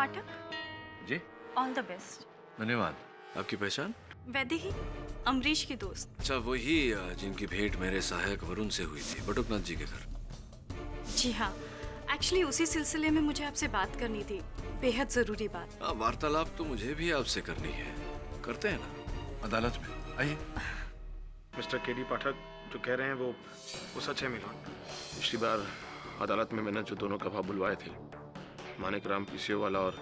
Pathak ji, all the best. धन्यवाद। आपकी पहचान? वैदेही, अमरीश की दोस्त। अच्छा, वही जिनकी भेंट मेरे सहायक वरुण से हुई थी, बटुकनाथ जी के घर। जी हाँ, एक्चुअली उसी सिलसिले में मुझे आपसे बात करनी थी, बेहद जरूरी बात। वार्तालाप तो मुझे भी आपसे करनी है, करते हैं ना अदालत में, आइए। मिस्टर केडी पाठक जो कह रहे हैं वो सच है मिलोन। पिछली बार अदालत में मैंने जो दोनों गवाह बुलवाए थे, मानिक राम पीसीओ वाला और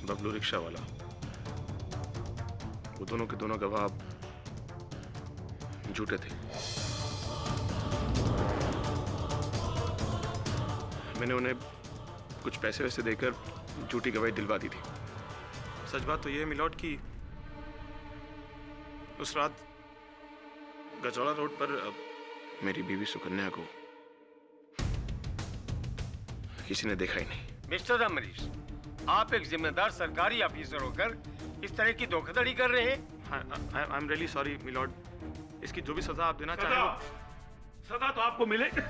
बबलू रिक्शा वाला, वो दोनों के दोनों गवाह झूठे थे। मैंने उन्हें कुछ पैसे वैसे देकर झूठी गवाही दिलवा दी थी। सच बात तो यह है मिलोड कि उस रात गजौला रोड पर मेरी बीवी सुकन्या को किसी ने देखा ही नहीं। मिस्टर अमरीश, आप एक जिम्मेदार सरकारी ऑफिसर होकर इस तरह की धोखाधड़ी कर रहे हैं। I am really sorry milord. इसकी जो भी सजा आप देना चाहें। सजा तो आपको मिलेगी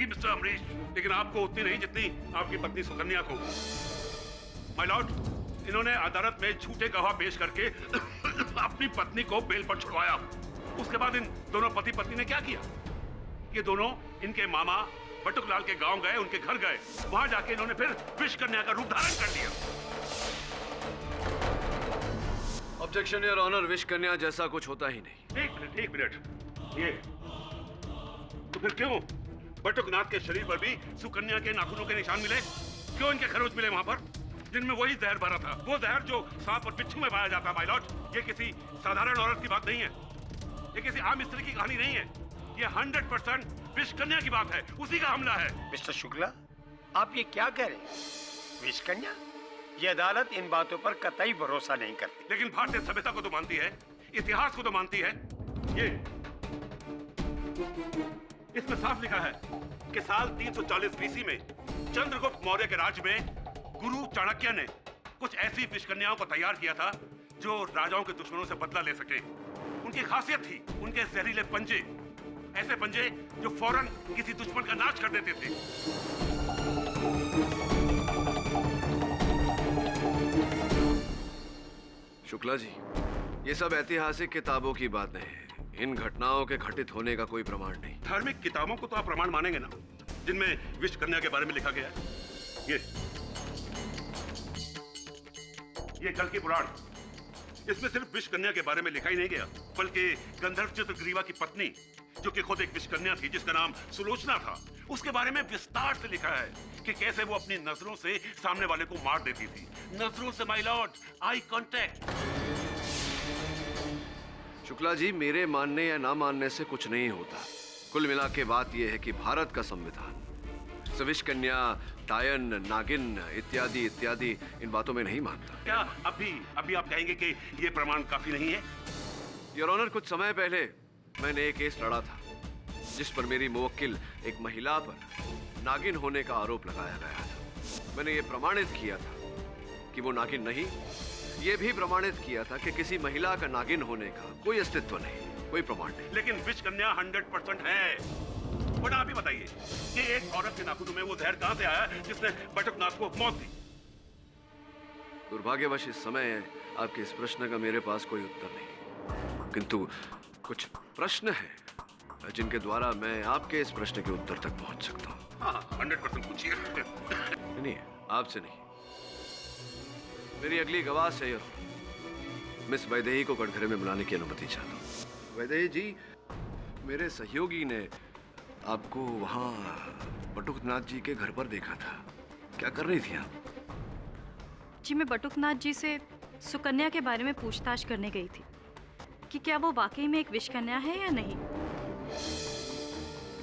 मिस्टर अमरीश, लेकिन आपको उतनी नहीं जितनी आपकी पत्नी सुकन्या को। माय लॉर्ड, इन्होंने अदालत में झूठे गवाह पेश करके अपनी पत्नी को बेल पर छुड़वाया। उसके बाद इन दोनों पति पत्नी ने क्या किया? ये दोनों इनके मामा बटुकलाल के गांव गए, उनके घर गए। वहां जाके इन्होंने फिर विष कन्या का रूप धारण कर लिया। ऑब्जेक्शन योर ऑनर, विष कन्या जैसा कुछ होता ही नहीं। एक मिनट, ये तो फिर क्यों बटुकनाथ के शरीर पर भी सुकन्या के नाखूनों के निशान मिले? क्यों इनके खरोच मिले वहां पर, जिनमें वही जहर भरा था? वो जहर जो सांप और बिच्छू में पाया जाता, माय लॉर्ड। ये किसी साधारण औरत की बात नहीं है, ये किसी आम स्त्री की कहानी नहीं है, ये 100% विष कन्या की बात है, उसी का हमला है। मिस्टर शुक्ला, आप ये क्या कह रहे हैं? विष कन्या? ये अदालत इन बातों पर कतई भरोसा नहीं करती। लेकिन भारतीय सभ्यता को तो मानती है, इतिहास को तो मानती है। ये इसमें साफ लिखा है कि साल 340 बीसी में चंद्रगुप्त मौर्य के राज में गुरु चाणक्य ने कुछ ऐसी विष कन्याओं को तैयार किया था जो राजाओं के दुश्मनों से बदला ले सके। उनकी खासियत थी उनके जहरीले पंजे, ऐसे पंजे जो फौरन किसी दुश्मन का नाश कर देते थे। शुक्ला जी, ये सब ऐतिहासिक किताबों की बातें हैं, इन घटनाओं के घटित होने का कोई प्रमाण नहीं। धार्मिक किताबों को तो आप प्रमाण मानेंगे ना, जिनमें विष कन्या के बारे में लिखा गया है। ये कल्कि पुराण, इसमें सिर्फ विष कन्या के बारे में लिखा ही नहीं गया, बल्कि गंधर्व चित्रग्रीवा की पत्नी, जो कि खुद एक विष कन्या थी जिसका नाम सुलोचना था, उसके बारे में विस्तार से लिखा है कि कैसे वो अपनी नजरों से सामने वाले को मार देती थी। नजरों से my lord, eye contact. Shukla ji, मेरे मानने या ना मानने से कुछ नहीं होता। कुल मिला के बात यह है कि भारत का संविधान विष कन्या, टायन, नागिन इत्यादि इत्यादि इन बातों में नहीं मानता। क्या अभी आप कहेंगे कि ये प्रमाण काफी नहीं है? योर ऑनर, कुछ समय पहले मैंने एक केस लड़ा था जिस पर मेरी मुवक्किल एक महिला पर नागिन होने का आरोप लगाया गया था। मैंने ये प्रमाणित किया था कि वो नागिन नहीं, ये भी प्रमाणित किया था कि किसी महिला का नागिन होने का कोई अस्तित्व नहीं, कोई प्रमाण नहीं। लेकिन विष कन्या 100% है। बट आप ही बताइए कि एक औरत के नाखूनों में वो जहर कहां से आया जिसने बटुकनाथ को मौत दी? दुर्भाग्यवश इस समय आपके इस प्रश्न का मेरे पास कोई उत्तर नहीं, किंतु कुछ प्रश्न हैं जिनके द्वारा मैं आपके इस प्रश्न के उत्तर तक पहुंच सकता हूं। हाँ, 100% पूछिए। नहीं, आपसे नहीं, मेरी अगली गवाह से मिस वैदेही को कटघरे में बुलाने की अनुमति चाहता हूँ। वैदेही जी, मेरे सहयोगी ने आपको वहां बटुकनाथ जी के घर पर देखा था, क्या कर रही थी आप? जी, मैं बटुकनाथ जी से सुकन्या के बारे में पूछताछ करने गई थी कि क्या वो वाकई में एक विष कन्या है या नहीं।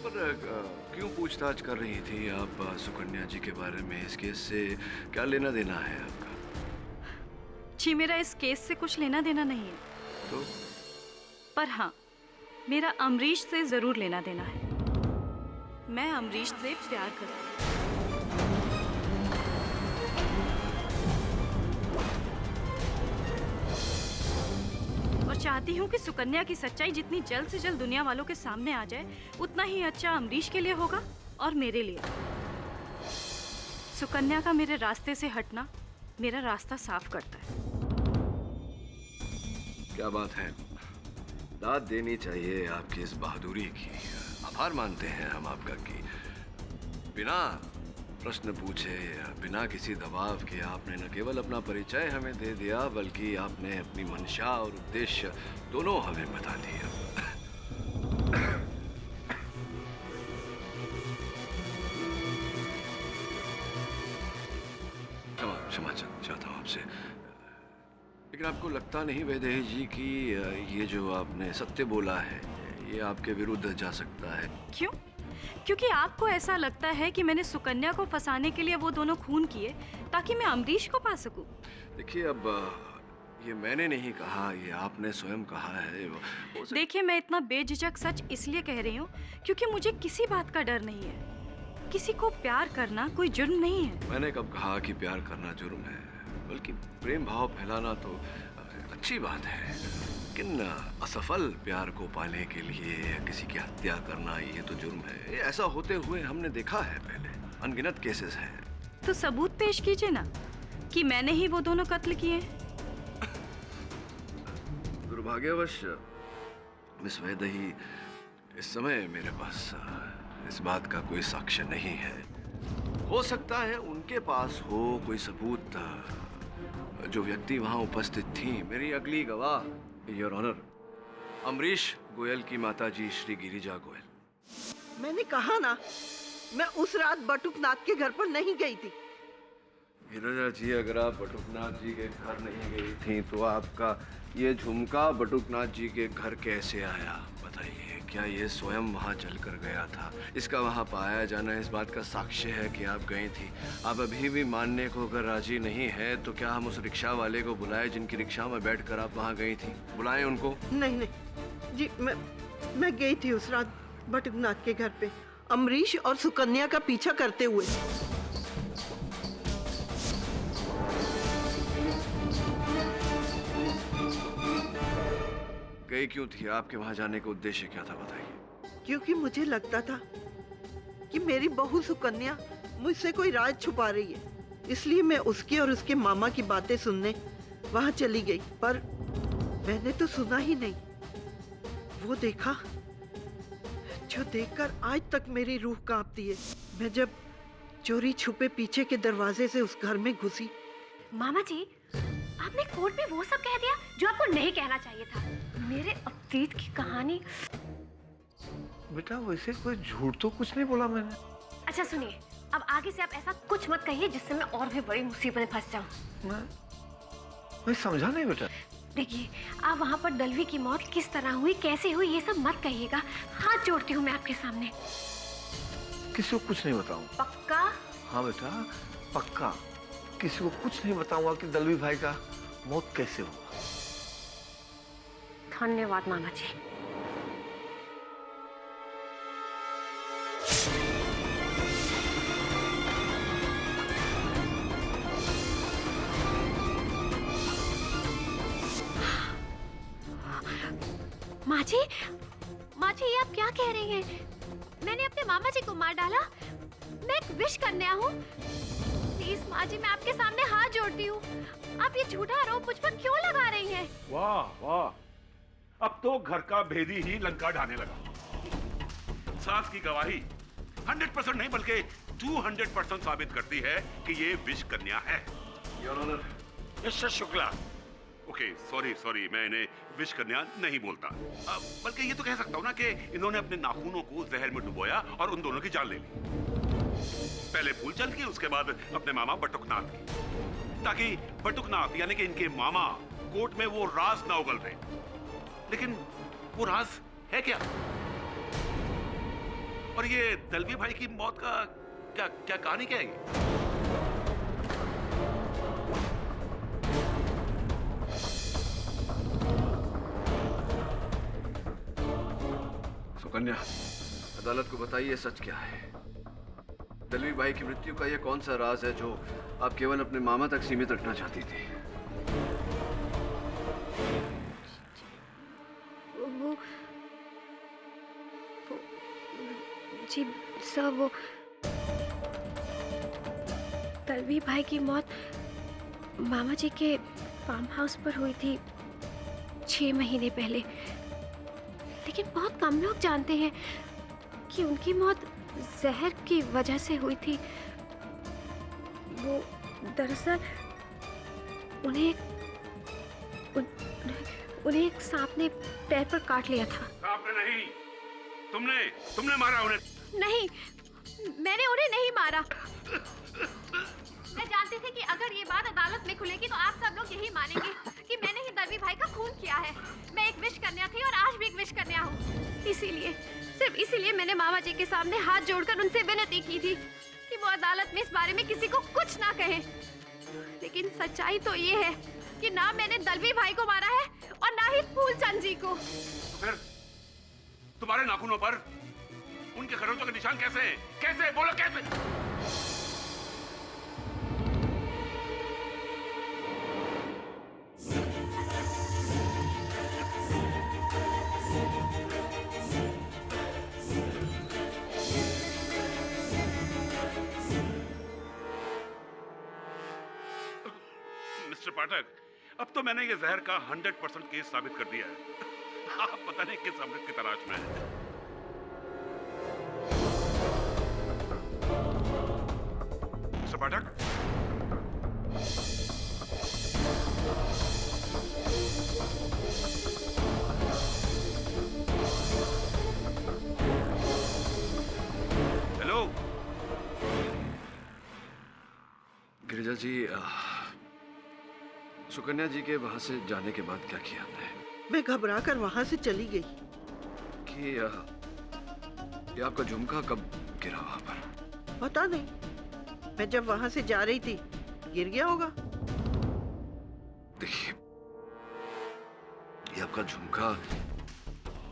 पर क्यों पूछताछ कर रही थी आप सुकन्या जी के बारे में? इस केस से क्या लेना देना है आपका? जी, मेरा इस केस से कुछ लेना देना नहीं है तो? पर हाँ, मेरा अमरीश से जरूर लेना देना है। मैं अमरीश से प्यार करती हूँ। और चाहती हूँ कि सुकन्या की सच्चाई जितनी जल्द से जल्द दुनिया वालों के सामने आ जाए, उतना ही अच्छा अमरीश के लिए होगा और मेरे लिए। सुकन्या का मेरे रास्ते से हटना मेरा रास्ता साफ करता है। क्या बात है, दाद देनी चाहिए आपकी इस बहादुरी की। आभार मानते हैं हम आपका कि बिना प्रश्न पूछे, बिना किसी दबाव के आपने न केवल अपना परिचय हमें दे दिया, बल्कि आपने अपनी मंशा और उद्देश्य दोनों हमें बता दिया। क्षमा चाहता हूँ आपसे, लेकिन आपको लगता नहीं वैदेही जी कि ये जो आपने सत्य बोला है ये आपके विरुद्ध जा सकता है? क्यों? क्योंकि आपको ऐसा लगता है कि मैंने सुकन्या को फंसाने के लिए वो दोनों खून किए ताकि मैं अमरीश को पा सकूं। देखिए, अब ये मैंने नहीं कहा, ये आपने स्वयं कहा है। देखिए, मैं इतना बेझिझक सच इसलिए कह रही हूँ क्योंकि मुझे किसी बात का डर नहीं है। किसी को प्यार करना कोई जुर्म नहीं है। मैंने कब कहा कि प्यार करना जुर्म है? बल्कि प्रेम भाव फैलाना तो अच्छी बात है, लेकिन असफल प्यार को पाने के लिए किसी की हत्या करना ये तो जुर्म है। ये ऐसा होते हुए हमने देखा है पहले, अनगिनत केसेस हैं। तो सबूत पेश कीजिए ना कि मैंने ही वो दोनों कत्ल किए। दुर्भाग्यवश मिस वैदेही, इस समय मेरे पास इस बात का कोई साक्ष्य नहीं है। हो सकता है उनके पास हो कोई सबूत। जो व्यक्ति वहां उपस्थित थी, मेरी अगली गवाह योर ऑनर, अमरीश गोयल की माताजी श्री गिरिजा गोयल। मैंने कहा ना, मैं उस रात बटुकनाथ के घर पर नहीं गई थी। गिरिजा जी, अगर आप बटुकनाथ जी के घर नहीं गई थी तो आपका ये झुमका बटुकनाथ जी के घर कैसे आया? बताइए, क्या ये स्वयं वहाँ चलकर गया था? इसका वहाँ पाया जाना इस बात का साक्ष्य है कि आप गई थी। आप अभी भी मानने को अगर राजी नहीं है तो क्या हम उस रिक्शा वाले को बुलाएं जिनकी रिक्शा में बैठकर आप वहाँ गई थी? बुलाएं उनको। नहीं नहीं जी, मैं गई थी उस रात बटुकनाथ के घर पे, अमरीश और सुकन्या का पीछा करते हुए। गई क्यों थी? आपके वहाँ जाने का उद्देश्य क्या था, बताइए। क्योंकि मुझे लगता था कि मेरी बहू सुकन्या मुझसे कोई राज छुपा रही है, इसलिए मैं उसकी और उसके मामा की बातें सुनने वहां चली गई। पर मैंने तो सुना ही नहीं, वो देखा जो देखकर आज तक मेरी रूह कांपती है। मैं जब चोरी छुपे पीछे के दरवाजे से उस घर में घुसी। मामा जी, आपने कोर्ट में वो सब कह दिया जो आपको नहीं कहना चाहिए था। मेरे अतीत की कहानी। बेटा, वैसे कोई झूठ तो कुछ नहीं बोला मैंने। अच्छा सुनिए, अब आगे से आप ऐसा कुछ मत कहिए जिससे मैं और भी बड़ी मुसीबत में फंस जाऊं। मैं समझा नहीं बेटा। देखिए, आप वहाँ पर दलवी की मौत किस तरह हुई, कैसे हुई, ये सब मत कहिएगा। हाथ जोड़ती हूँ मैं आपके सामने। किसी को कुछ नहीं बताऊंगा। पक्का? हाँ बेटा, पक्का। किसी को कुछ नहीं बताऊंगा कि दलवी भाई का मौत कैसे हुआ। धन्यवाद मामा जी। माँ जी, ये आप क्या कह रही हैं? मैंने अपने मामा जी को मार डाला? मैं एक विश कन्या हूँ। प्लीज माँ जी, मैं आपके सामने हाथ जोड़ती हूँ। आप ये झूठा आरोप मुझ पर क्यों लगा रही हैं? वाह वाह, अब तो घर का भेदी ही लंका ढाने लगा। सास की गवाही 100% नहीं बल्कि 200% साबित करती है कि ये विष कन्या है। Your honour. Mister Shukla, okay, sorry, मैं इन्हें विष कन्या नहीं बोलता। बल्कि ये तो कह सकता हूँ ना कि इन्होंने अपने नाखूनों को जहर में डुबोया और उन दोनों की जान ले ली। पहले फूलचंद की, उसके बाद अपने मामा बटुकनाथ की, ताकि बटुकनाथ यानी कि इनके मामा कोर्ट में वो राज ना उगल रहे। लेकिन वो राज है क्या? और ये दलवी भाई की मौत का क्या कहानी क्या है? सुकन्या, अदालत को बताइए सच क्या है। दलवी भाई की मृत्यु का ये कौन सा राज है जो आप केवल अपने मामा तक सीमित रखना चाहती थी? वो जी सर, दलवी भाई की मौत मामा जी के फार्म हाउस पर हुई थी 6 महीने पहले। लेकिन बहुत कम लोग जानते हैं कि उनकी मौत जहर की वजह से हुई थी। वो दरअसल उन्हें एक सांप ने पैर पर काट लिया था। आपने नहीं, तुमने मारा उन्हें। नहीं, मैंने उन्हें नहीं मारा। मैं जानती थी कि अगर ये बात अदालत में खुलेगी तो आप सब लोग यही मानेंगे कि मैंने ही दलवी भाई का खून किया है। मैं एक विश कन्या थी और आज भी एक विश कन्या हूँ। इसीलिए, सिर्फ इसीलिए मैंने मामा जी के सामने हाथ जोड़कर उनसे विनती की थी कि वो अदालत में इस बारे में किसी को कुछ ना कहे। लेकिन सच्चाई तो ये है कि ना मैंने दलवी भाई को मारा है और ना ही फूलचंद जी को। फिर तुम्हारे नाखूनों पर उनके खरोंचों के निशान कैसे हैं? कैसे? बोलो कैसे? मिस्टर पाठक, अब तो मैंने ये जहर का 100% केस साबित कर दिया है। आप पता नहीं किस अमृत की तलाश में हैं। मिस्टर पाठक, हेलो। गिरिजा जी, सुकन्या जी के वहां से जाने के बाद क्या किया आपने? मैं घबरा कर वहां से चली गई। कि ये आपका झुमका कब गिरा वहां पर? पता नहीं, मैं जब वहां से जा रही थी गिर गया होगा। देखिए, ये आपका झुमका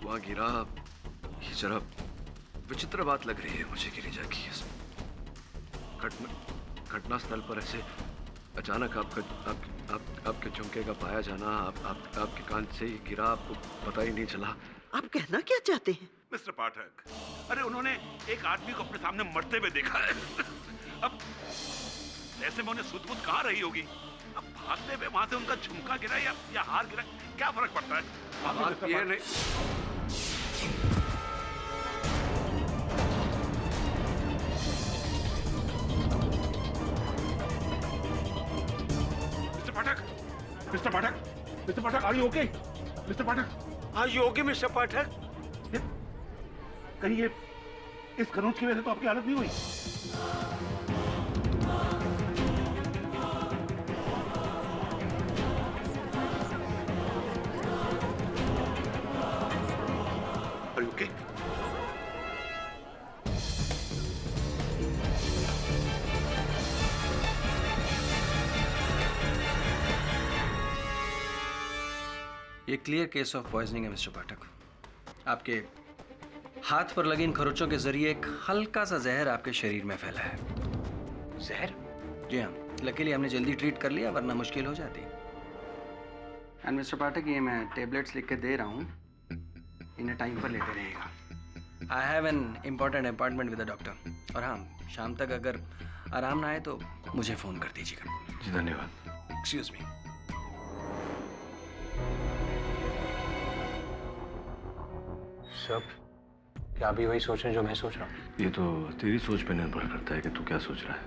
वहां गिरा, ये जरा विचित्र बात लग रही है मुझे गिरिजा की। घटना स्थल पर ऐसे अचानक आपके झुमके का पाया जाना, आपके कान से ही गिरा, आपको पता ही नहीं चला। आप कहना क्या चाहते हैं? मिस्टर पाठक, अरे उन्होंने एक आदमी को अपने सामने मरते हुए देखा है। अब ऐसे में उन्हें सुध-बुध कहाँ रही होगी? अब भागते हुए वहां से उनका झुमका गिरा या हार गिरा, क्या फर्क पड़ता है? बात ये नहीं। Mister Pathak, are you okay? Mister Pathak, Are you okay, Mr. पाठक? कहीं ये इस खरोंच की वजह से तो आपकी हालत नहीं हुई? Are you okay? ये क्लियर केस ऑफ पॉइजनिंग है मिस्टर पाठक। आपके हाथ पर लगे इन खरोंचों के जरिए एक हल्का सा जहर आपके शरीर में फैला है। जहर? जी हाँ, लकीली हमने जल्दी ट्रीट कर लिया, वरना मुश्किल हो जाती। एंड मिस्टर पाठक, ये मैं टेबलेट्स लिख के दे रहा हूँ, इन्हें टाइम पर लेते रहिएगा। I have an important appointment with the doctor. और हाँ, शाम तक अगर आराम ना आए तो मुझे फ़ोन कर दीजिएगा। जी धन्यवाद। Excuse me. सब क्या भी वही सोच रहे हैं जो मैं सोच रहा हूँ? ये तो तेरी सोच पे निर्भर करता है कि तू क्या सोच रहा है।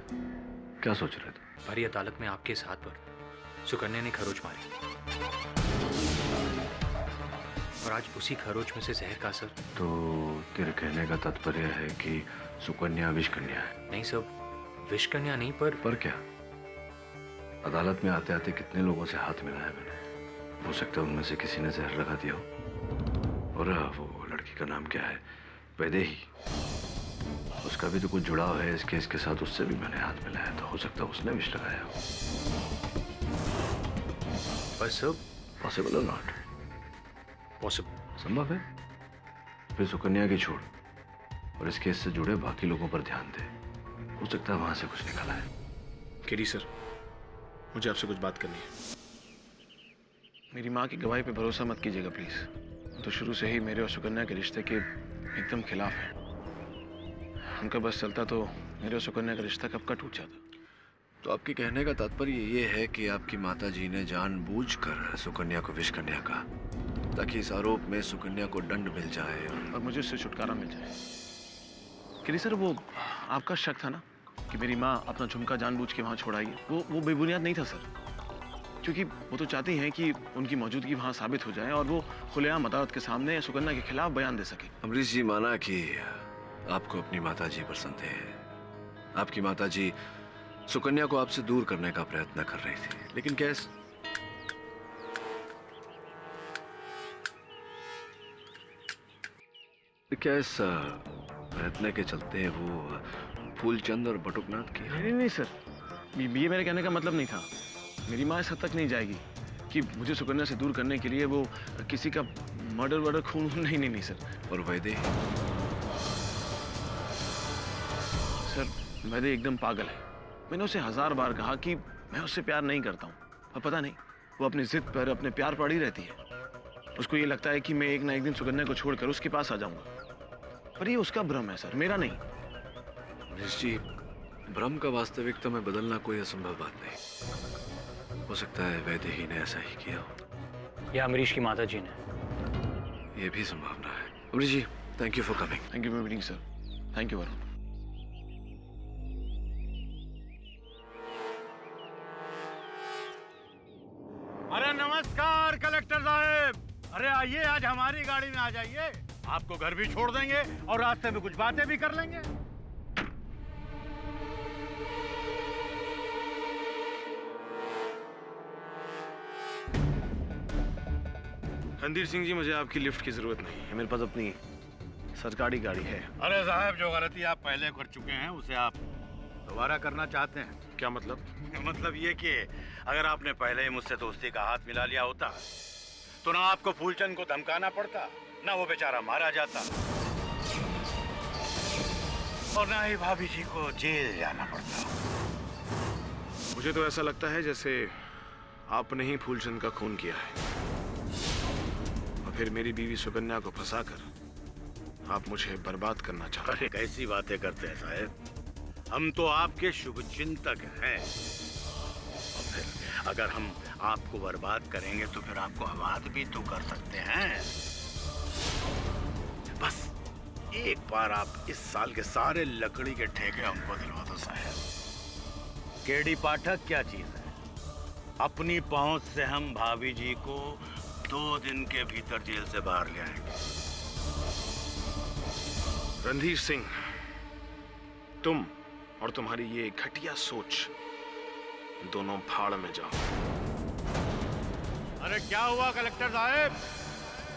क्या सोच रहा है तू? भरी अदालत में आपके साथ पर सुकन्या ने खरोच मारी और आज उसी खरोच में से जहर का असर। तो तेरे कहने का तात्पर्य है कि सुकन्या विष कन्या है? नहीं सब, विष कन्या नहीं, पर क्या? अदालत में आते आते कितने लोगों से हाथ मिलाया मैंने। हो सकता है उनमें से किसी ने जहर लगा दिया हो। और वो लड़की का नाम क्या है? वैदेही। उसका भी तो कुछ जुड़ाव है इस केस के साथ, उससे भी मैंने हाथ मिलाया, तो हो सकता है उसने विष लगाया हो। बस सब पॉसिबल और नॉट पॉसिबल? संभव है। फिर सुकन्या की छोड़ और इस केस से जुड़े बाकी लोगों पर ध्यान दे। हो सकता है वहां से कुछ निकला है। केडी सर, मुझे आपसे कुछ बात करनी है। मेरी माँ की गवाही पे भरोसा मत कीजिएगा प्लीज। तो शुरू से ही मेरे और सुकन्या के रिश्ते के एकदम खिलाफ है। उनका बस चलता तो मेरे और सुकन्या का रिश्ता कब का टूट जाता। तो आपके कहने का तात्पर्य ये है कि आपकी माताजी ने जानबूझकर सुकन्या को विश करने का, ताकि इस आरोप में सुकन्या को दंड मिल जाए और मुझे उससे छुटकारा मिल जाए। कि सर, वो आपका शक था ना कि मेरी माँ अपना झुमका जानबूझ के वहाँ छोड़ाएगी, वो बेबुनियाद नहीं था सर, क्योंकि वो तो चाहती हैं कि उनकी मौजूदगी वहाँ साबित हो जाए और वो खुलेआम अदालत के सामने सुकन्या के खिलाफ बयान दे सके। अमरीश जी, माना कि आपको अपनी माताजी पर संदेह है, आपकी माताजी सुकन्या को आपसे दूर करने का प्रयत्न कर रही थी, लेकिन क्या इस प्रयत्न के चलते वो फूलचंद और बटुकनाथ की? नहीं सर, ये मेरे कहने का मतलब नहीं था। मेरी माँ इस हद तक नहीं जाएगी कि मुझे सुकन्या से दूर करने के लिए वो किसी का मर्डर खून। नहीं सर। और वैदेही? सर, वैदेही एकदम पागल है। मैंने उसे 1000 बार कहा कि मैं उससे प्यार नहीं करता हूँ, और पता नहीं वो अपनी जिद पर, अपने प्यार पर अड़ी रहती है। उसको ये लगता है कि मैं एक ना एक दिन सुकन्या को छोड़कर उसके पास आ जाऊंगा, पर ये उसका भ्रम है सर, मेरा नहीं। अमरीश जी, भ्रम का वास्तविकता में बदलना कोई असंभव बात नहीं। हो सकता है वैदेही ने ऐसा ही किया हो, या अमरीश की माता जी ने। ये भी संभावना है। Amrish ji, thank you for coming. Thank you for meeting sir. Thank you Varun. अरे नमस्कार कलेक्टर साहब, अरे आइए, आज हमारी गाड़ी में आ जाइए, आपको घर भी छोड़ देंगे और रास्ते में कुछ बातें भी कर लेंगे। रणधीर सिंह जी, मुझे आपकी लिफ्ट की जरूरत नहीं है, मेरे पास अपनी सरकारी गाड़ी है। अरे साहब, जो गलती आप पहले कर चुके हैं उसे आप दोबारा करना चाहते हैं? क्या मतलब? मतलब ये कि अगर आपने पहले ही मुझसे दोस्ती का हाथ मिला लिया होता तो ना आपको फूलचंद को धमकाना पड़ता, ना वो बेचारा मारा जाता, और ना ही भाभी जी को जेल जाना पड़ता। मुझे तो ऐसा लगता है जैसे आपने ही फूलचंद का खून किया है, और फिर मेरी बीवी सुकन्या को फंसाकर आप मुझे बर्बाद करना चाहते हैं। अरे कैसी बातें करते हैं साहब, हम तो आपके शुभचिंतक हैं, और फिर अगर हम आपको बर्बाद करेंगे तो फिर आपको आबाद भी तो कर सकते हैं। बस एक बार आप इस साल के सारे लकड़ी के ठेके हमको दिलवा दो साहब। केडी पाठक क्या चीज है, अपनी पहुंच से हम भाभी जी को 2 दिन के भीतर जेल से बाहर ले आएंगे। रणधीर सिंह, तुम और तुम्हारी ये घटिया सोच दोनों भाड़ में जाओ। अरे क्या हुआ कलेक्टर साहब,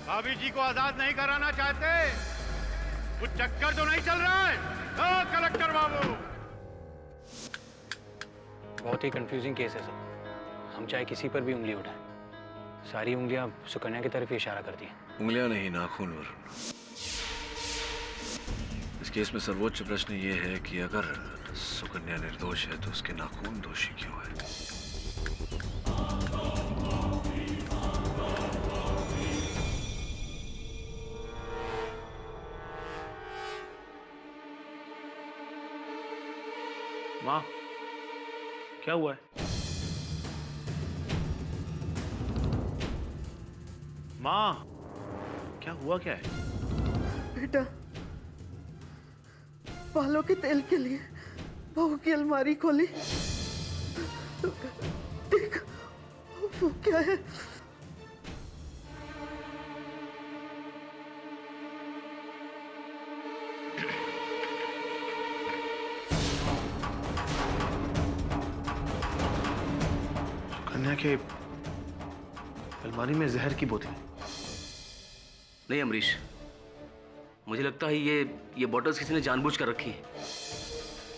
भाभी जी को आजाद नहीं कराना चाहते? कुछ चक्कर तो नहीं चल रहा है? ओ कलेक्टर बाबू, बहुत ही कंफ्यूजिंग केस है सर। हम चाहे किसी पर भी उंगली उठाएं, सारी उंगलियां सुकन्या की तरफ ही इशारा करती हैं। उंगलियां नहीं, नाखून। वरुण, इस केस में सर्वोच्च प्रश्न ये है कि अगर सुकन्या निर्दोष है तो उसके नाखून दोषी क्यों है? माँ, क्या हुआ है? माँ, क्या हुआ क्या है? बेटा, बालों के तेल के लिए बहू की अलमारी खोली, देख वो क्या है। कन्या के अलमारी में जहर की बोतल। नहीं अमरीश, मुझे लगता है ये बॉटल्स किसी ने जानबूझ कर रखी है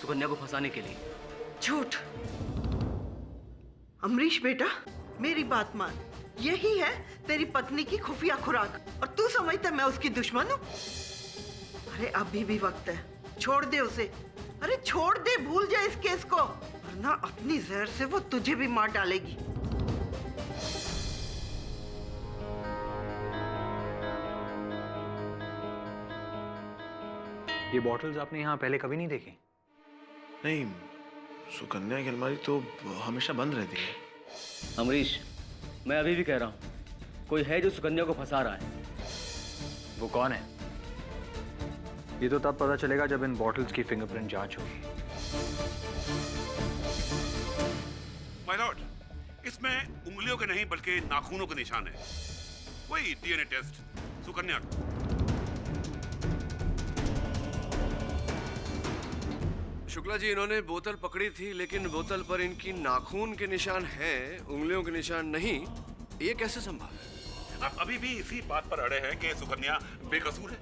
सुकन्या को फंसाने के लिए। झूठ। अमरीश बेटा, मेरी बात मान, यही है तेरी पत्नी की खुफिया खुराक, और तू समझता मैं उसकी दुश्मन हूँ? अरे अभी भी वक्त है, छोड़ दे उसे। अरे छोड़ दे, भूल जा इस केस को, वरना अपनी जहर से वो तुझे भी मार डालेगी। ये बॉटल्स आपने यहाँ पहले कभी नहीं देखी? नहीं, सुकन्या की अलमारी तो हमेशा बंद रहती है। अमरीश, मैं अभी भी कह रहा हूँ, कोई है जो सुकन्या को फंसा रहा है। वो कौन है? ये तो तब पता चलेगा जब इन बॉटल्स की फिंगरप्रिंट जांच होगी। माय लॉर्ड, इसमें उंगलियों के नहीं बल्कि नाखूनों के निशान है। वही डीएनए टेस्ट सुकन्या का। शुक्ला जी, इन्होंने बोतल पकड़ी थी, लेकिन बोतल पर इनकी नाखून के निशान हैं, उंगलियों के निशान नहीं। ये कैसे संभव है? आप अभी भी इसी बात पर अड़े हैं कि सुकन्या बेकसूर है?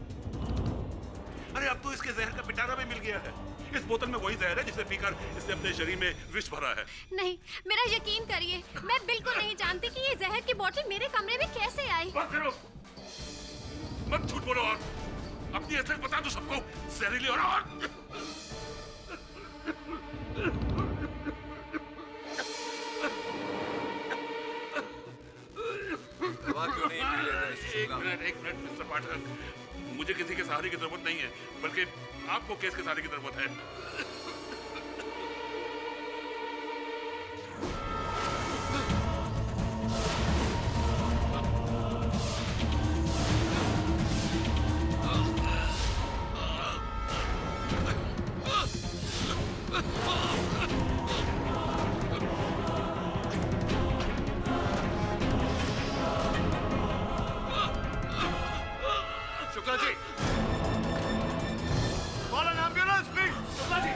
अरे अब तो इसके जहर का पिटारा भी मिल गया है। इस बोतल में वही जहर है जिसे पीकर इसने अपने शरीर में विष भरा है। नहीं, मेरा यकीन करिए, मैं बिल्कुल नहीं जानती कि ये जहर की बोतल मेरे कमरे में कैसे आई। बस करो, मत झूठ बोलो और अपनी असलियत बता दो सबको। जहरीली और एक मिनट मिस्टर पाठक, मुझे किसी के सहारे की जरूरत नहीं है, बल्कि आपको केस के सहारे की जरूरत है। Shukla ji, call an ambulance please. Shukla ji,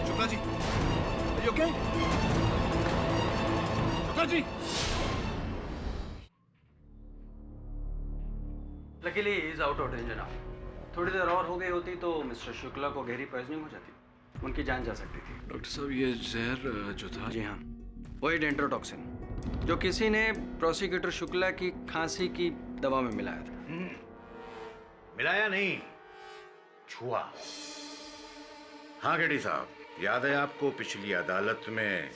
Shukla ji, are you okay? Shukla ji. Luckily is out of danger now. थोड़ी देर और हो गई होती तो मिस्टर शुक्ला को गहरी पॉइजनिंग हो जाती, उनकी जान जा सकती थी। डॉक्टर साहब, ये जहर जो था। जी हाँ, वही डेंट्रोटॉक्सिन जो किसी ने प्रोसिक्यूटर शुक्ला की खांसी की दवा में मिलाया था। मिलाया नहीं, छुआ। हाँ केडी साहब, याद है आपको पिछली अदालत में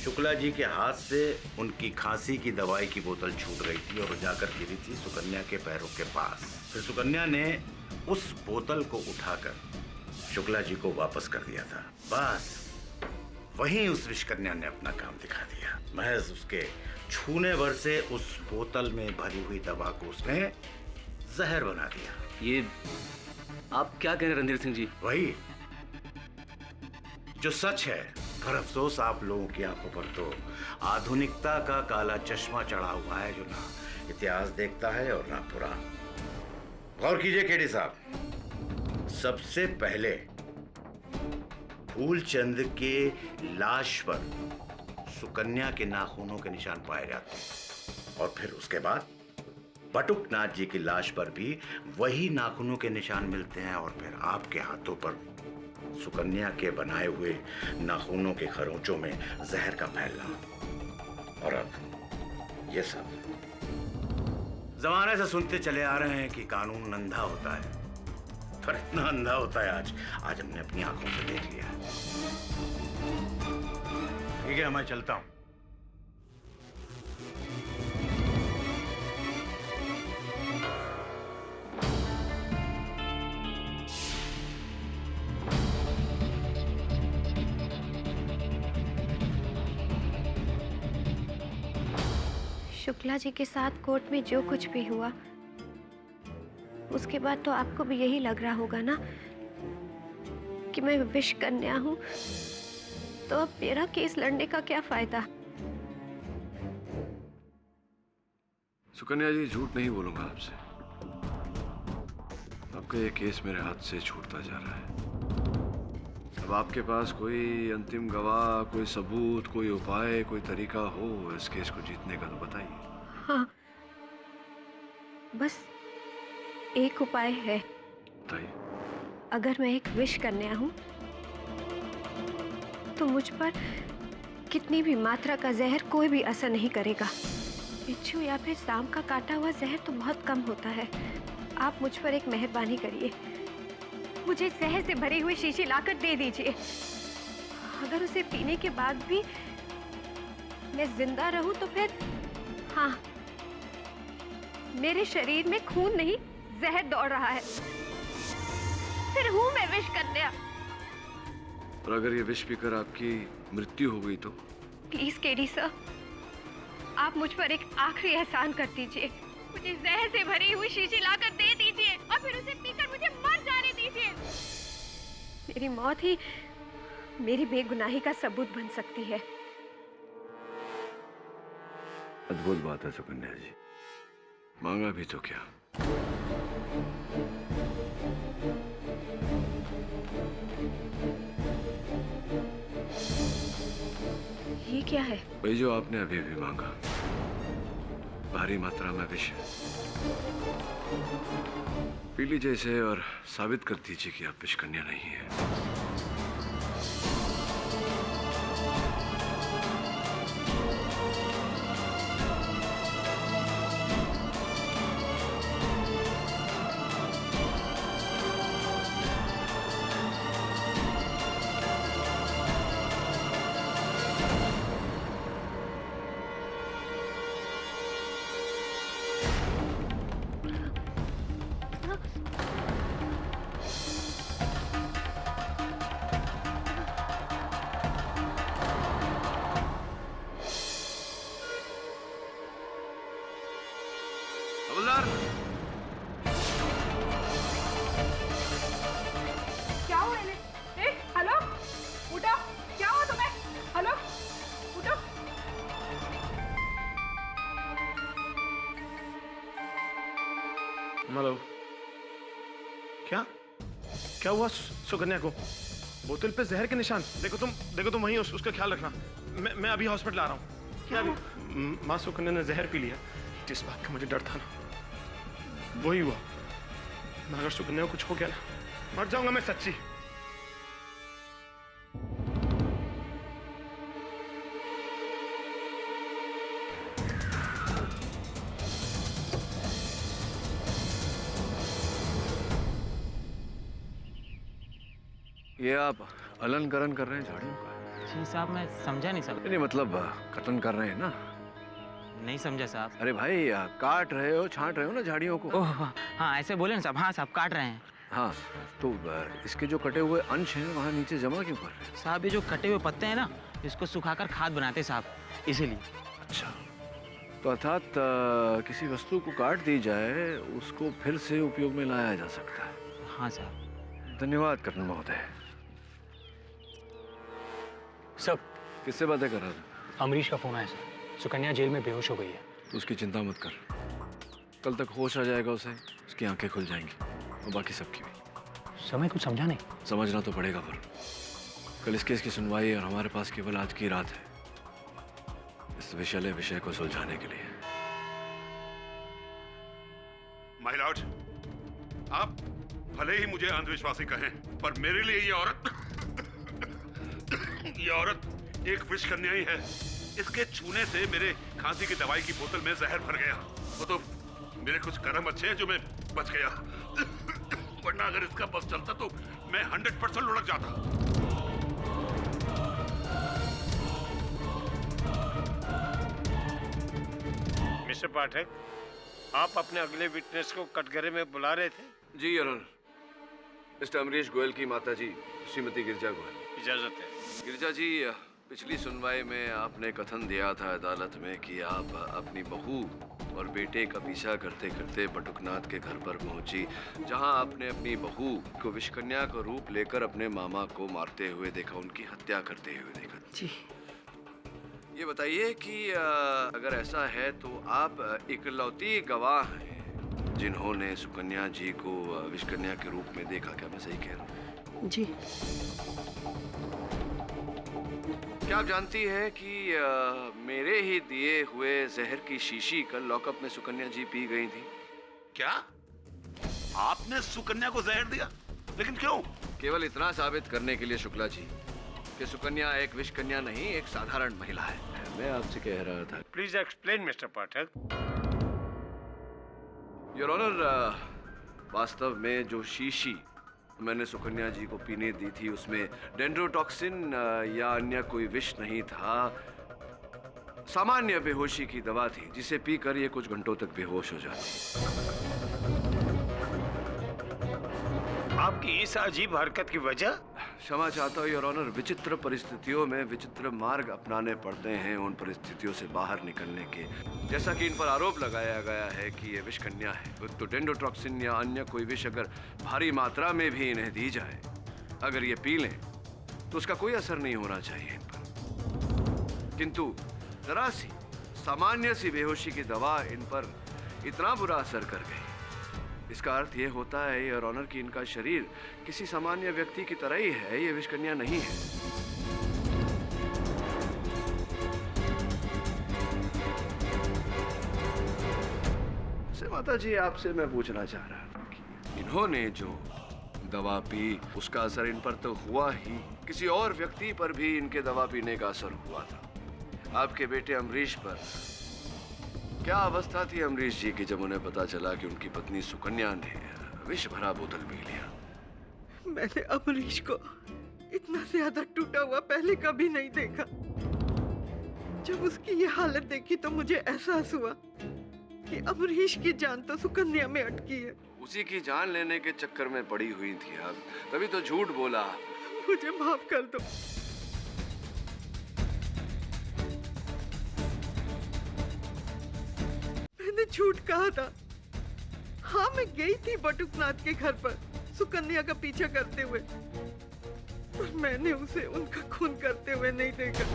शुक्ला जी के हाथ से उनकी खांसी की दवाई की बोतल छूट गई थी और वो जाकर गिरी थी सुकन्या के पैरों के पास। फिर सुकन्या ने उस बोतल को उठाकर शुक्ला जी को वापस कर दिया था। बस वहीं उस विषकन्या ने अपना काम दिखा दिया। महज उसके छूने भर से उस बोतल में भरी हुई दवा को उसने जहर बना दिया। ये आप क्या कह रहे हैं रणधीर सिंह जी? वही जो सच है, पर अफसोस आप लोगों की आंखों पर तो आधुनिकता का काला चश्मा चढ़ा हुआ है, जो ना इतिहास देखता है और ना पुराण। गौर कीजिए केडी साहब, सबसे पहले फूलचंद के लाश पर सुकन्या के नाखूनों के निशान पाए जाते हैं और फिर उसके बाद बटुकनाथ जी की लाश पर भी वही नाखूनों के निशान मिलते हैं और फिर आपके हाथों पर सुकन्या के बनाए हुए नाखूनों के खरोंचों में जहर का फैलना। और अब ये सब जमाने से सुनते चले आ रहे हैं कि कानून अंधा होता है, पर इतना अंधा होता है आज हमने अपनी आंखों से देख लिया। ठीक है, मैं चलता हूं। शुक्ला जी के साथ कोर्ट में जो कुछ भी हुआ, उसके बाद तो आपको भी यही लग रहा होगा ना कि मैं विष कन्या हूं, तो अब मेरा केस लड़ने का क्या फायदा? सुकन्या जी, झूठ नहीं बोलूंगा आपसे। आपका ये केस मेरे हाथ से छूटता जा रहा है। अब आपके पास कोई अंतिम गवाह, कोई सबूत, कोई उपाय, कोई तरीका हो इस केस को जीतने का तो बताइए। हाँ, बस एक उपाय है। बताइए। अगर मैं एक विष कन्या हूं तो मुझ पर कितनी भी मात्रा का जहर कोई भी असर नहीं करेगा। बिच्छू या फिर सांप का काटा हुआ जहर तो बहुत कम होता है। आप मुझ पर एक मेहरबानी करिए, मुझे जहर से भरी हुई शीशी लाकर दे दीजिए। अगर उसे पीने के बाद भी मैं जिंदा रहूं तो फिर हाँ, मेरे शरीर में खून नहीं जहर दौड़ रहा है। फिर हूँ मैं विश कन्या। और अगर ये विश पीकर आपकी मृत्यु हो गई तो? प्लीज केडी सर, आप मुझ पर एक आखिरी एहसान कर दीजिए। मुझे जहर से भरी हुई शीशी लाकर दे दीजिए और फिर उसे पीकर मुझे मर जाने दीजिए। मेरी मौत ही मेरी बेगुनाही का सबूत बन सकती है। अद्भुत बात है सुकन्या जी, मांगा भी तो क्या। ये क्या है? वही जो आपने अभी भी मांगा, भारी मात्रा में विष। पी लीजिए इसे और साबित कर दीजिए कि आप विष कन्या नहीं है। हवलदार, क्या हुआ इन्हें? हेलो, उठो। क्या हुआ तुम्हें? हेलो, उठो। हेलो, क्या हुआ सुकन्या को? बोतल पे जहर के निशान। देखो तुम वहीं उसका ख्याल रखना। मैं अभी हॉस्पिटल आ रहा हूँ। क्या अभी माँ सुकन्या ने जहर पी लिया। जिस बात का मुझे डर था ना, वही हुआ। अगर सुकन्या को कुछ हो गया ना, मर जाऊंगा मैं सच्ची। ये आप अलंकरण कर रहे हैं झाड़ियों का? जी साहब, मैं समझा नहीं साहब। नहीं मतलब कटन कर रहे हैं ना? नहीं समझा साहब। अरे भाई, काट रहे हो, छांट रहे हो ना झाड़ियों को। ओह हाँ, ऐसे बोले ना साहब। हाँ साहब, काट रहे हैं। हाँ, तो इसके जो कटे हुए अंश हैं वहाँ नीचे जमा क्यों कर रहे हैं? साहब, ये जो कटे हुए पत्ते हैं ना, इसको सुखाकर खाद बनाते हैं साहब, इसीलिए। अच्छा, तो अर्थात किसी वस्तु को काट दी जाए, उसको फिर से उपयोग में लाया जा सकता है। हाँ साहब। धन्यवाद कर्नल महोदय। सब किससे बातें कर रहा था? अमरीश का फोन आया सर। सुकन्या जेल में बेहोश हो गई है। तो उसकी चिंता मत कर, कल तक होश आ जाएगा उसे, उसकी आंखें खुल जाएंगी और बाकी सबकी भी। समय कुछ समझा नहीं। समझना तो पड़ेगा, पर कल इस केस की सुनवाई और हमारे पास केवल आज की रात है इस विषैले विषय को सुलझाने के लिए। माय लॉर्ड, आप भले ही मुझे अंधविश्वासी कहें, पर मेरे लिए ये औरत एक विष कन्या ही है। इसके छूने से मेरे खांसी की दवाई की बोतल में जहर भर गया। वो तो मेरे कुछ कर्म अच्छे हैं जो मैं बच गया, वरना अगर इसका बस चलता तो मैं 100% लुढ़क जाता। मिस्टर पाठक, आप अपने अगले विटनेस को कटघरे में बुला रहे थे? जी your honour, mister Amrish Goyal की माता जी श्रीमती गिरजा गोयल। इजाजत है। गिरजा जी, पिछली सुनवाई में आपने कथन दिया था अदालत में कि आप अपनी बहू और बेटे का पीछा करते करते बटुकनाथ के घर पर पहुंची, जहां आपने अपनी बहू को विषकन्या का रूप लेकर अपने मामा को मारते हुए देखा, उनकी हत्या करते हुए देखा। जी। ये बताइए कि अगर ऐसा है तो आप इकलौती गवाह हैं जिन्होंने सुकन्या जी को विषकन्या के रूप में देखा। क्या मैं सही कह रहा हूँ? जी। क्या आप जानती हैं कि मेरे ही दिए हुए जहर की शीशी कल लॉकअप में सुकन्या जी पी गई थी? क्या आपने सुकन्या को जहर दिया? लेकिन क्यों? केवल इतना साबित करने के लिए शुक्ला जी कि सुकन्या एक विष कन्या नहीं, एक साधारण महिला है। मैं आपसे कह रहा था। Please explain mister Pathak. Your honour, वास्तव में जो शीशी मैंने सुकन्या जी को पीने दी थी उसमें डेंड्रोटॉक्सिन या अन्य कोई विष नहीं था। सामान्य बेहोशी की दवा थी जिसे पीकर ये कुछ घंटों तक बेहोश हो जाती। आपकी इस अजीब हरकत की वजह? क्षमा चाहता हूँ योर ऑनर, विचित्र परिस्थितियों में विचित्र मार्ग अपनाने पड़ते हैं उन परिस्थितियों से बाहर निकलने के। जैसा कि इन पर आरोप लगाया गया है कि ये विष कन्या है, तो डेंडोट्रॉक्सिन या अन्य कोई विष अगर भारी मात्रा में भी इन्हें दी जाए, अगर ये पी लें तो उसका कोई असर नहीं होना चाहिए इन पर। किंतु जरा सी सामान्य सी बेहोशी की दवा इन पर इतना बुरा असर कर गई, इसका अर्थ ये होता है योर ऑनर कि इनका शरीर किसी सामान्य व्यक्ति की तरह ही है, ये विष कन्या नहीं है। से माता जी, आपसे मैं पूछना चाह रहा हूं कि इन्होंने जो दवा पी उसका असर इन पर तो हुआ ही, किसी और व्यक्ति पर भी इनके दवा पीने का असर हुआ था। आपके बेटे अमरीश पर क्या अवस्था थी अमरीश जी की जब उन्हें पता चला कि उनकी पत्नी सुकन्या ने विष भरा बोतल पी लिया? मैंने अमरीश को इतना ज्यादा टूटा हुआ पहले कभी नहीं देखा। जब उसकी ये हालत देखी तो मुझे एहसास हुआ कि अमरीश की जान तो सुकन्या में अटकी है। उसी की जान लेने के चक्कर में पड़ी हुई थी आप, तभी तो झूठ बोला। मुझे माफ कर दो। मैंने झूठ कहा था। हाँ, मैं गई थी बटुकनाथ के घर पर सुकन्या का पीछा करते हुए, पर मैंने उसे उनका खून करते हुए नहीं देखा।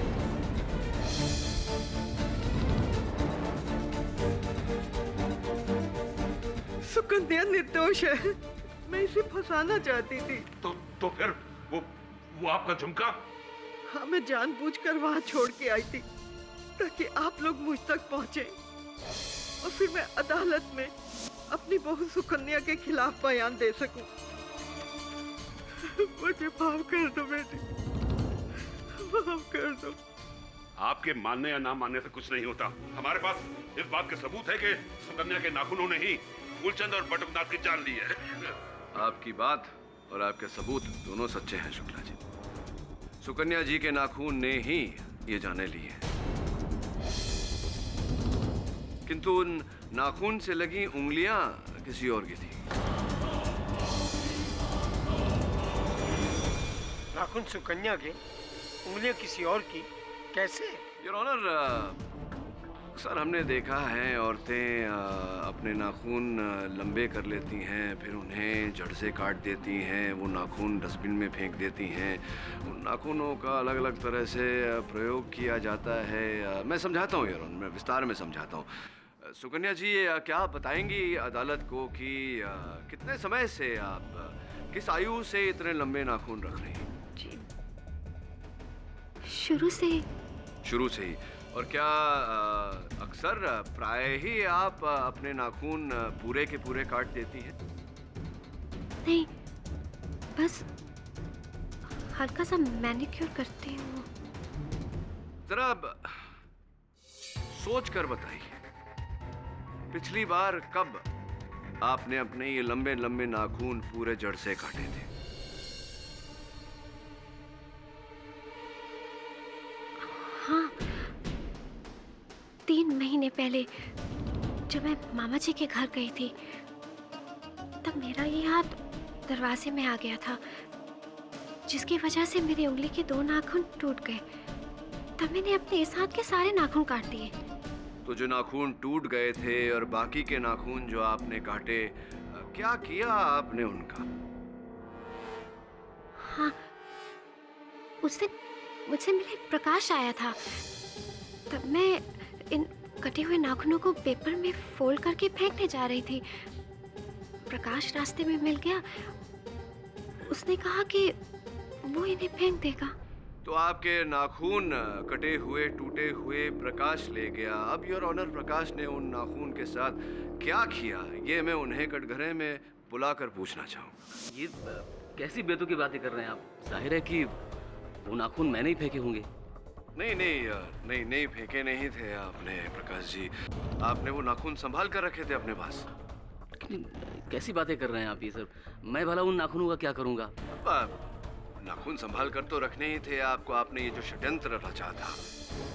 सुकन्या निर्दोष है, मैं इसे फंसाना चाहती थी। तो फिर वो आपका झुमका? हाँ, मैं जानबूझकर वहाँ छोड़ के आई थी ताकि आप लोग मुझ तक पहुँचे और फिर मैं अदालत में अपनी बहू सुकन्या के खिलाफ बयान दे सकूं। मुझे माफ कर दो बेटी, माफ कर दो। आपके मानने या ना मानने से कुछ नहीं होता। हमारे पास इस बात के सबूत है कि सुकन्या के नाखूनों ने ही फूलचंद और बटुकनाथ की जान ली है। आपकी बात और आपके सबूत दोनों सच्चे हैं शुक्ला जी। सुकन्या जी के नाखून ने ही ये जाने ली है, किंतु उन नाखून से लगी उंगलियां किसी और की थी। नाखून सुकन्या के, उंगलियां किसी और की, कैसे? योर ऑनर, अक्सर हमने देखा है औरतें अपने नाखून लंबे कर लेती हैं, फिर उन्हें जड़ से काट देती हैं, वो नाखून डस्टबिन में फेंक देती हैं। उन नाखूनों का अलग अलग तरह से प्रयोग किया जाता है। मैं समझाता हूँ यार, मैं विस्तार में समझाता हूँ। सुकन्या जी, क्या आप बताएंगी अदालत को कि कितने समय से आप किस आयु से इतने लंबे नाखून रख रही हैं? जी, शुरू से ही। और क्या अक्सर प्राय ही आप अपने नाखून पूरे के पूरे काट देती हैं? नहीं, बस हल्का सा मैनिक्योर करती हूँ। जरा अब सोच कर बताइए, पिछली बार कब आपने अपने ये लंबे लंबे नाखून पूरे जड़ से काटे थे? हाँ, 3 महीने पहले जब मैं मामा जी के घर गई थी, तब मेरा ये हाथ दरवाजे में आ गया था, जिसकी वजह से मेरी उंगली के 2 नाखून टूट गए। तब मैंने अपने इस हाथ के सारे नाखून काट दिए। तो जो नाखून टूट गए थे और बाकी के नाखून जो आपने काटे, क्या किया आपने उनका? हाँ, उस दिन मुझसे मिले प्रकाश आया था, तब मैं इन कटे हुए नाखूनों को पेपर में फोल्ड करके फेंकने जा रही थी। प्रकाश रास्ते में मिल गया, उसने कहा कि वो इन्हें फेंक देगा। तो आपके नाखून कटे हुए टूटे हुए प्रकाश ले गया। अब योर ऑनर, प्रकाश ने उन नाखून के साथ क्या किया, ये मैं उन्हें कटघरे में बुलाकर पूछना चाहूँ। ये कैसी बेतुकी बातें कर रहे हैं आप? जाहिर है कि वो नाखून मैंने ही फेंके होंगे। नहीं फेंके नहीं थे आपने प्रकाश जी, आपने वो नाखून संभाल कर रखे थे अपने पास। कैसी बातें कर रहे हैं आप ये सर? मैं भला उन नाखूनों का क्या करूंगा? नाखून संभाल कर तो रखने ही थे आपको। आपने ये जो षड्यंत्र रचा था,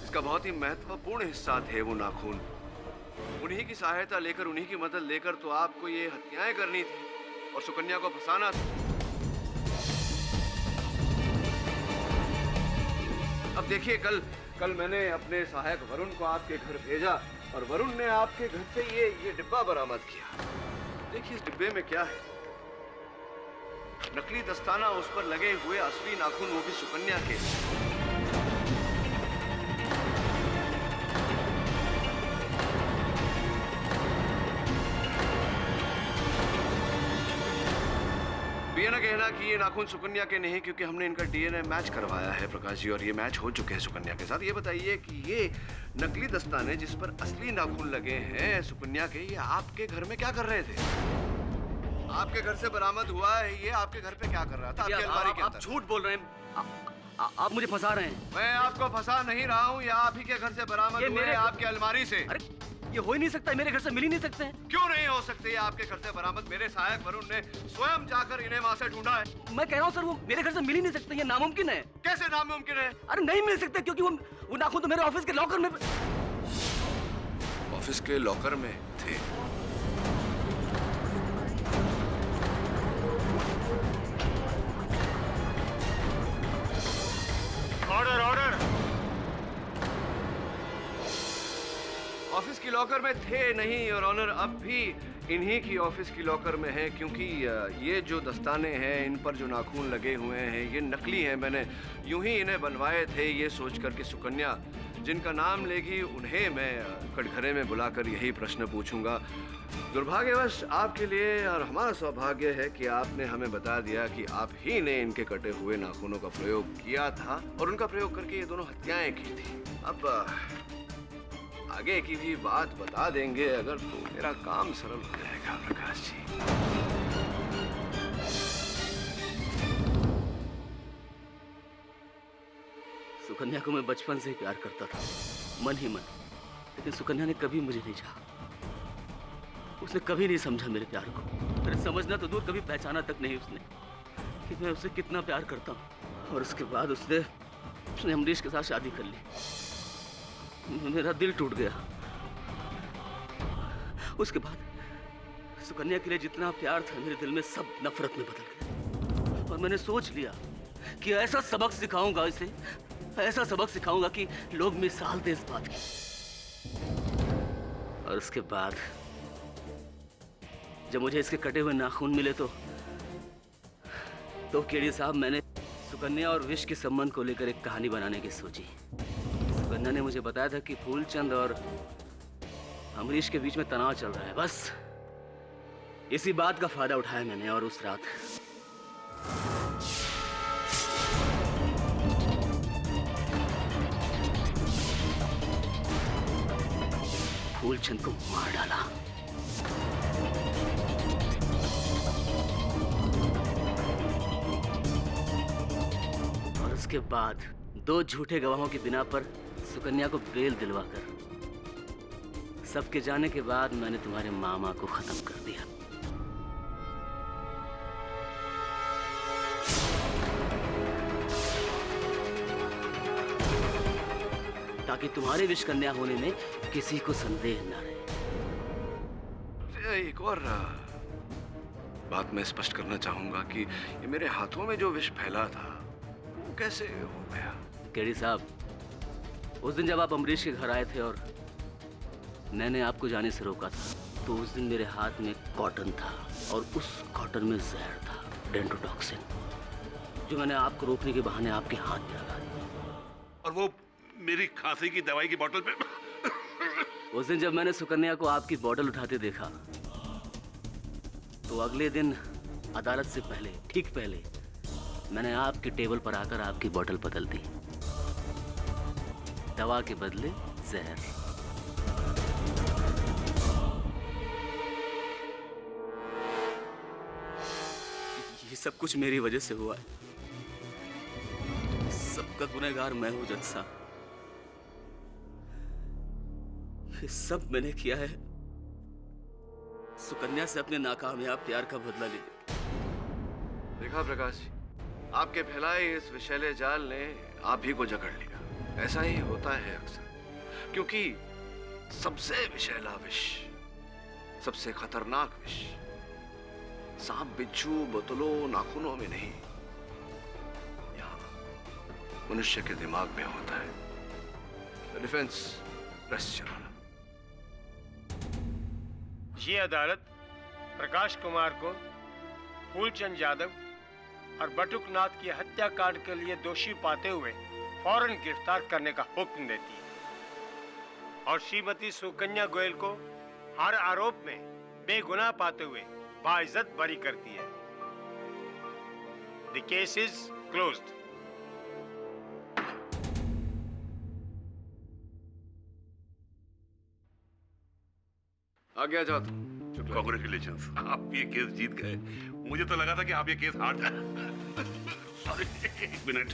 इसका बहुत ही महत्वपूर्ण हिस्सा थे वो नाखून। उन्हीं की सहायता लेकर, उन्हीं की मदद लेकर तो आपको ये हत्याएं करनी थी और सुकन्या को फंसाना था। अब देखिए, कल मैंने अपने सहायक वरुण को आपके घर भेजा और वरुण ने आपके घर से ये डिब्बा बरामद किया। देखिए इस डिब्बे में क्या है। नकली दस्ताना, उस पर लगे हुए असली नाखून, वो भी सुकन्या के। ये ना कहना कि ये नाखून सुकन्या के नहीं, क्योंकि हमने इनका डीएनए मैच करवाया है प्रकाश जी, और ये मैच हो चुके हैं सुकन्या के साथ। ये बताइए कि ये नकली दस्ताने जिस पर असली नाखून लगे हैं सुकन्या के, ये आपके घर में क्या कर रहे थे? आपके घर से बरामद हुआ है, ये आपके घर पे क्या कर रहा था? आपकी अलमारी के अंदर। आप झूठ बोल रहे हैं। आप मुझे फंसा रहे हैं। मैं आपको फंसा नहीं रहा हूँ, ये आप ही के घर से बरामद हुए हैं, आपकी अलमारी से। अरे ये हो ही नहीं सकता, मेरे घर से मिल ही नहीं सकते हैं। क्यों नहीं हो सकते? ये आपके घर से बरामद मेरे सहायक वरुण ने स्वयं जाकर इन्हें वहां से ढूंढा है। मैं कह रहा हूँ सर, वो मेरे घर से मिल ही नहीं सकते, ये नामुमकिन है। कैसे नामुमकिन है? अरे नहीं मिल सकते, क्योंकि वो नाखून तो मेरे ऑफिस के लॉकर में। ऑफिस के लॉकर में थे? Order order. ऑफिस की लॉकर में थे नहीं और ऑनर, अब भी इन्हीं की ऑफिस की लॉकर में है, क्योंकि ये जो दस्ताने हैं, इन पर जो नाखून लगे हुए हैं, ये नकली हैं। मैंने यूं ही इन्हें बनवाए थे, ये सोचकर कि सुकन्या जिनका नाम लेगी उन्हें मैं कटघरे में बुलाकर यही प्रश्न पूछूंगा। दुर्भाग्यवश आपके लिए और हमारा सौभाग्य है कि आपने हमें बता दिया कि आप ही ने इनके कटे हुए नाखूनों का प्रयोग किया था और उनका प्रयोग करके ये दोनों हत्याएं की थी। अब आगे की भी बात बता देंगे अगर, तो मेरा काम सरल हो जाएगा प्रकाश जी। सुकन्या को मैं बचपन से ही प्यार करता था, मन ही मन, लेकिन सुकन्या ने कभी मुझे नहीं चाहा। उसने कभी नहीं समझा मेरे प्यार को। अरे समझना तो दूर, कभी पहचाना तक नहीं उसने कि मैं उससे कितना प्यार करता हूँ। और उसके बाद उसने अमरीश के साथ शादी कर ली। मेरा दिल टूट गया। उसके बाद सुकन्या के लिए जितना प्यार था मेरे दिल में, सब नफरत में बदल गया। और मैंने सोच लिया कि ऐसा सबक सिखाऊंगा इसे, ऐसा सबक सिखाऊंगा कि लोग मिसाल दे इस बात की। और उसके बाद जब मुझे इसके कटे हुए नाखून मिले तो केडी साहब, मैंने सुकन्या और विश के संबंध को लेकर एक कहानी बनाने की सोची। सुकन्या ने मुझे बताया था कि फूलचंद और अमरीश के बीच में तनाव चल रहा है। बस इसी बात का फायदा उठाया मैंने, और उस रात फूलचंद को मार डाला। और उसके बाद 2 झूठे गवाहों की बिना पर सुकन्या को बेल दिलवाकर सबके जाने के बाद मैंने तुम्हारे मामा को खत्म कर दिया। ताकि तुम्हारे विष कन्या होने में किसी को संदेह न रहे। एक और बात मैं स्पष्ट करना चाहूंगा कि ये मेरे हाथों में जो विष फैला था वो कैसे हो गया? केडी साहब, उस दिन जब आप अमरीश के घर आए थे और मैंने आपको जाने से रोका था, तो उस दिन मेरे हाथ में कॉटन था और उस कॉटन में जहर था, डेंड्रोटॉक्सिन, जो मैंने आपको रोकने के बहाने आपके हाथ में लगा दिया। और वो मेरी खांसी की दवाई की बोतल पे। उस दिन जब मैंने सुकन्या को आपकी बोतल उठाते देखा, तो अगले दिन अदालत से पहले, ठीक पहले, मैंने आपके टेबल पर आकर आपकी बोतल बदल दी। दवा के बदले जहर। ये सब कुछ मेरी वजह से हुआ है। सबका गुनहगार मैं हूं जज साहब। ये सब मैंने किया है सुकन्या से अपने नाकामयाब प्यार का बदला लेने। देखा प्रकाश जी, आपके फैलाए इस विषैले जाल ने आप ही को जकड़ लिया। ऐसा ही होता है अक्सर, क्योंकि सबसे विषैला विष, सबसे खतरनाक विष सांप, बिच्छू, बोतलों, नाखूनों में नहीं, मनुष्य के दिमाग में होता है। डिफेंस रेस्ट चलाना। ये अदालत प्रकाश कुमार को फूलचंद यादव और बटुकनाथ की हत्याकांड के लिए दोषी पाते हुए फौरन गिरफ्तार करने का हुक्म देती है और श्रीमती सुकन्या गोयल को हर आरोप में बेगुनाह पाते हुए बाइज्जत बरी करती है। The case is closed. आ गया जाओ। कांग्रेचुलेशंस, आप ये केस जीत गए। मुझे तो लगा था कि आप ये केस हार जाए। सॉरी, एक मिनट।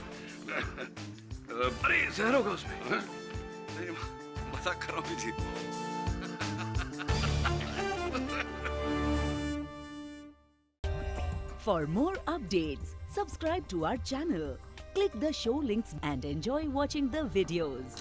अरे जहर होगा उसमें। नहीं, मजाक कर रहा हूँ जी। For more updates, subscribe to our channel, click the show links and enjoy watching the videos.